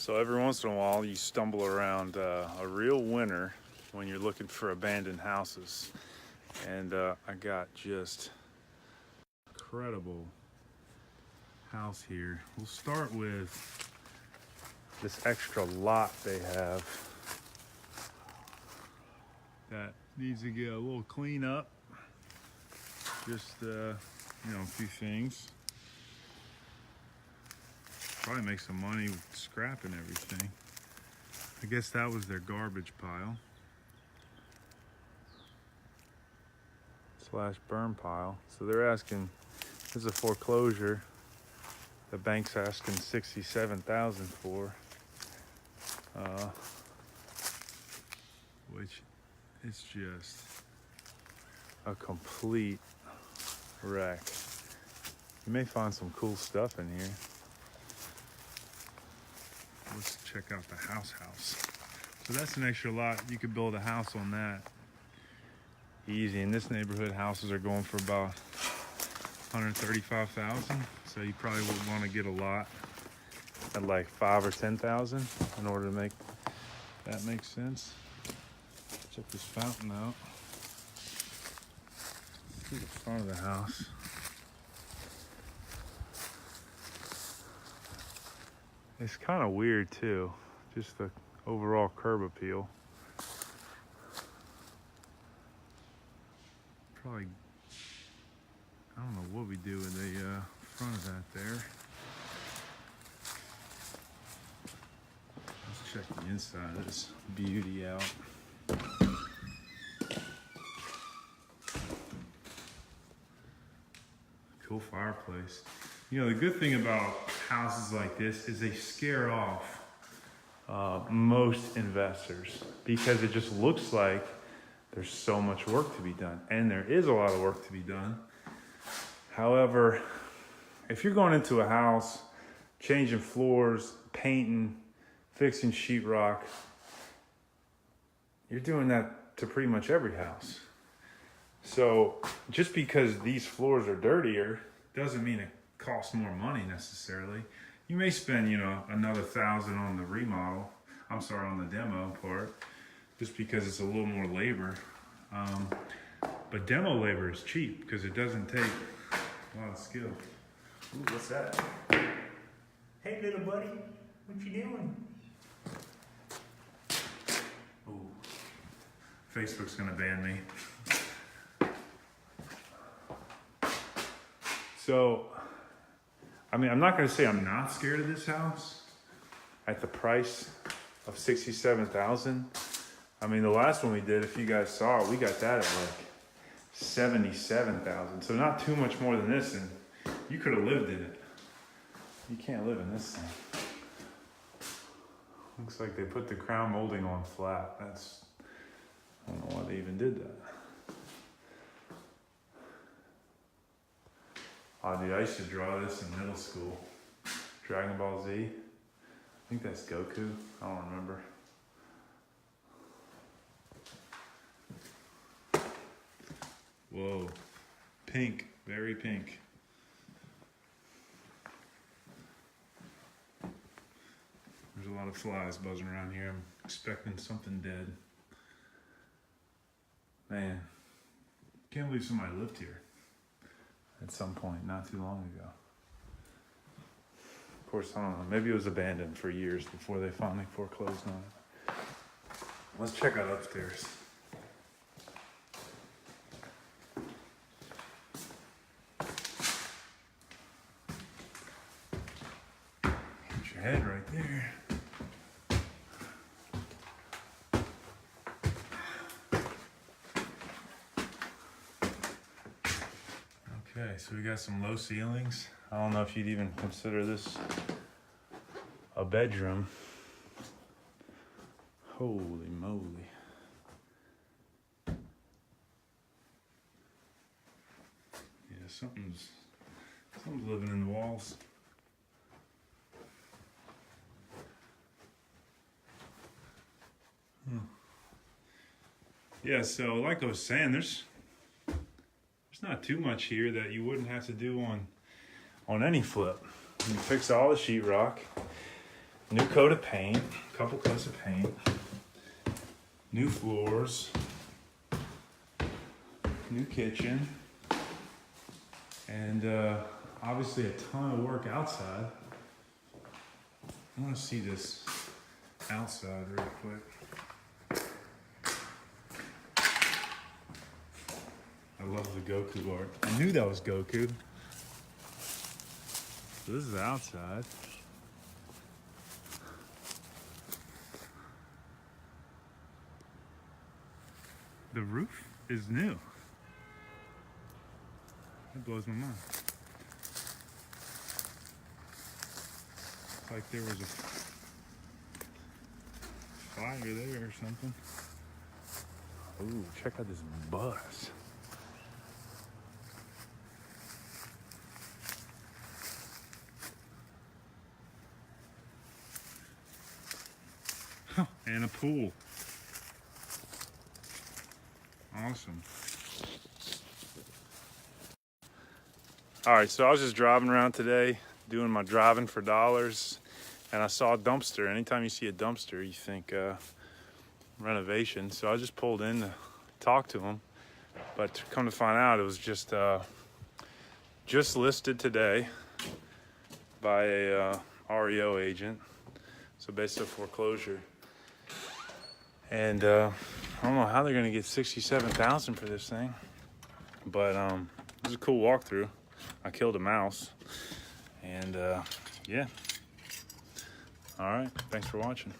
So every once in a while you stumble around a real winner when you're looking for abandoned houses. And I got just incredible house here. We'll start with this extra lot they have that needs to get a little clean up. Just, a few things. Probably make some money scrapping everything. I guess that was their garbage pile. Slash burn pile. So they're asking, this is a foreclosure. The bank's asking $67,000 for. Which is just a complete wreck. You may find some cool stuff in here. Let's check out the house. So that's an extra lot. You could build a house on that easy. In this neighborhood, houses are going for about $135,000. So you probably would want to get a lot at like $5,000 or $10,000 in order to make that make sense. Check this fountain out. See the front of the house. It's kind of weird too, just the overall curb appeal. Probably, I don't know what we do with the front of that there. Let's check the inside of this beauty out. Cool fireplace. You know, the good thing about houses like this is they scare off most investors because it just looks like there's so much work to be done, and there is a lot of work to be done. However, if you're going into a house, changing floors, painting, fixing sheetrock, you're doing that to pretty much every house. So just because these floors are dirtier doesn't mean it costs more money necessarily. You may spend, another $1,000 on the remodel. On the demo part, just because it's a little more labor. But demo labor is cheap because it doesn't take a lot of skill. Ooh, what's that? Hey, little buddy, what you doing? Ooh, Facebook's gonna ban me. So, I'm not gonna say I'm not scared of this house at the price of $67,000. The last one we did, if you guys saw it, we got that at like $77,000. So not too much more than this, and you could have lived in it. You can't live in this thing. Looks like they put the crown molding on flat. I don't know why they even did that. Oh, dude, I used to draw this in middle school. Dragon Ball Z. I think that's Goku. I don't remember. Whoa. Pink. Very pink. There's a lot of flies buzzing around here. I'm expecting something dead. Man. Can't believe somebody lived here at some point not too long ago. Of course, I don't know. Maybe it was abandoned for years before they finally foreclosed on it. Let's check out upstairs. Get your head right there. Okay, so we got some low ceilings. I don't know if you'd even consider this a bedroom. Holy moly. Yeah, something's living in the walls. Yeah, so like I was saying, there's not too much here that you wouldn't have to do on any flip. You fix all the sheetrock. New coat of paint, a couple coats of paint, new floors, new kitchen, and obviously a ton of work outside. I want to see this outside real quick. I love the Goku art. I knew that was Goku. So this is outside. The roof is new. That blows my mind. It's like there was a fire there or something. Ooh, check out this bus. Huh, and a pool. Awesome. All right, so I was just driving around today, doing my driving for dollars, and I saw a dumpster. Anytime you see a dumpster, you think renovation. So I just pulled in to talk to him, but to come to find out, it was just listed today by a REO agent. So basically a foreclosure. And I don't know how they're gonna get $67,000 for this thing, but it was a cool walkthrough. I killed a mouse, and yeah. All right, thanks for watching.